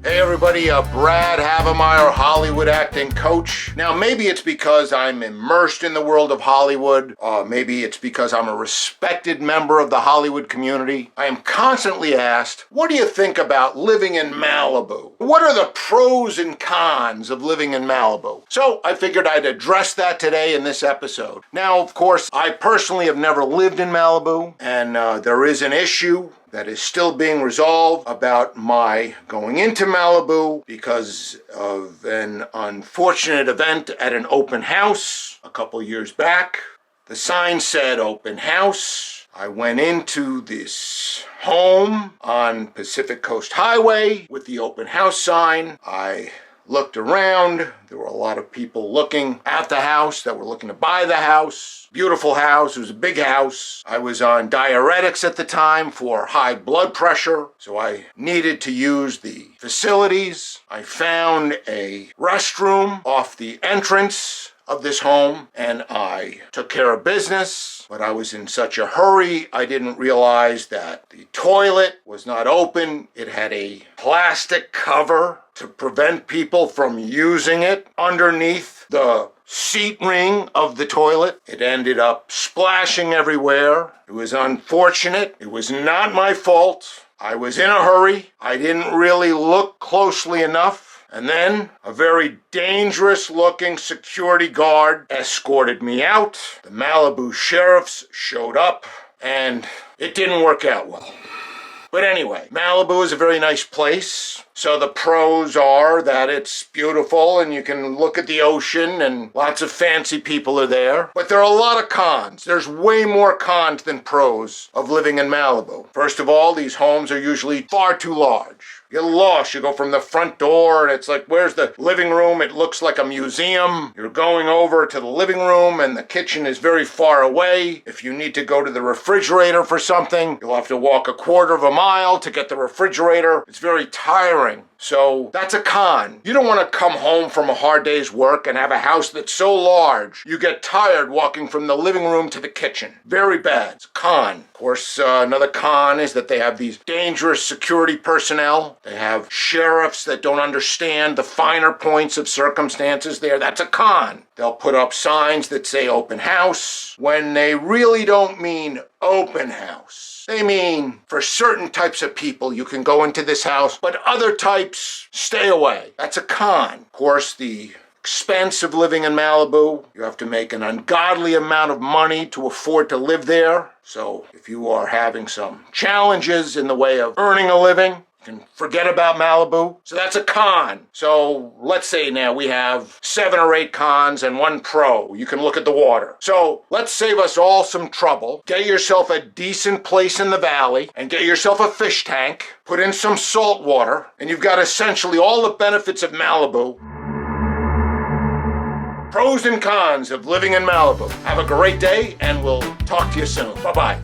Hey everybody, Brad Havermeyer, Hollywood acting coach. Now maybe it's because I'm immersed in the world of Hollywood. Maybe it's because I'm a respected member of the Hollywood community. I am constantly asked, what do you think about living in Malibu? What are the pros and cons of living in Malibu? So I figured I'd address that today in this episode. Now, of course, I personally have never lived in Malibu, and there is an issue that is still being resolved about my going into Malibu because of an unfortunate event at an open house a couple years back. The sign said open house. I went into this home on Pacific Coast Highway with the open house sign. I looked around. There were a lot of people looking at the house that were looking to buy the house. Beautiful house. It was a big house. I was on diuretics at the time for high blood pressure, so I needed to use the facilities. I found a restroom off the entrance of this home, and I took care of business, but I was in such a hurry, I didn't realize that the toilet was not open. It had a plastic cover to prevent people from using it underneath the seat ring of the toilet. It ended up splashing everywhere. It was unfortunate. It was not my fault. I was in a hurry. I didn't really look closely enough. And then a very dangerous looking security guard escorted me out. The Malibu sheriffs showed up, and it didn't work out well. But anyway, Malibu is a very nice place. So the pros are that it's beautiful and you can look at the ocean and lots of fancy people are there. But there are a lot of cons. There's way more cons than pros of living in Malibu. First of all, these homes are usually far too large. You're lost. You go from the front door and it's like, where's the living room? It looks like a museum. You're going over to the living room and the kitchen is very far away. If you need to go to the refrigerator for something, you'll have to walk a quarter of a mile to get the refrigerator. It's very tiring. So that's a con. You don't want to come home from a hard day's work and have a house that's so large you get tired walking from the living room to the kitchen. Very bad. It's a con. Of course, another con is that they have these dangerous security personnel. They have sheriffs that don't understand the finer points of circumstances there. That's a con. They'll put up signs that say open house when they really don't mean open house. They mean for certain types of people you can go into this house, but other types stay away. That's a con. Of course, the expense of living in Malibu, you have to make an ungodly amount of money to afford to live there. So if you are having some challenges in the way of earning a living, you can forget about Malibu. So that's a con. So let's say now we have 7 or 8 cons and 1 pro. You can look at the water. So let's save us all some trouble. Get yourself a decent place in the valley and get yourself a fish tank. Put in some salt water and you've got essentially all the benefits of Malibu. Pros and cons of living in Malibu. Have a great day and we'll talk to you soon. Bye-bye.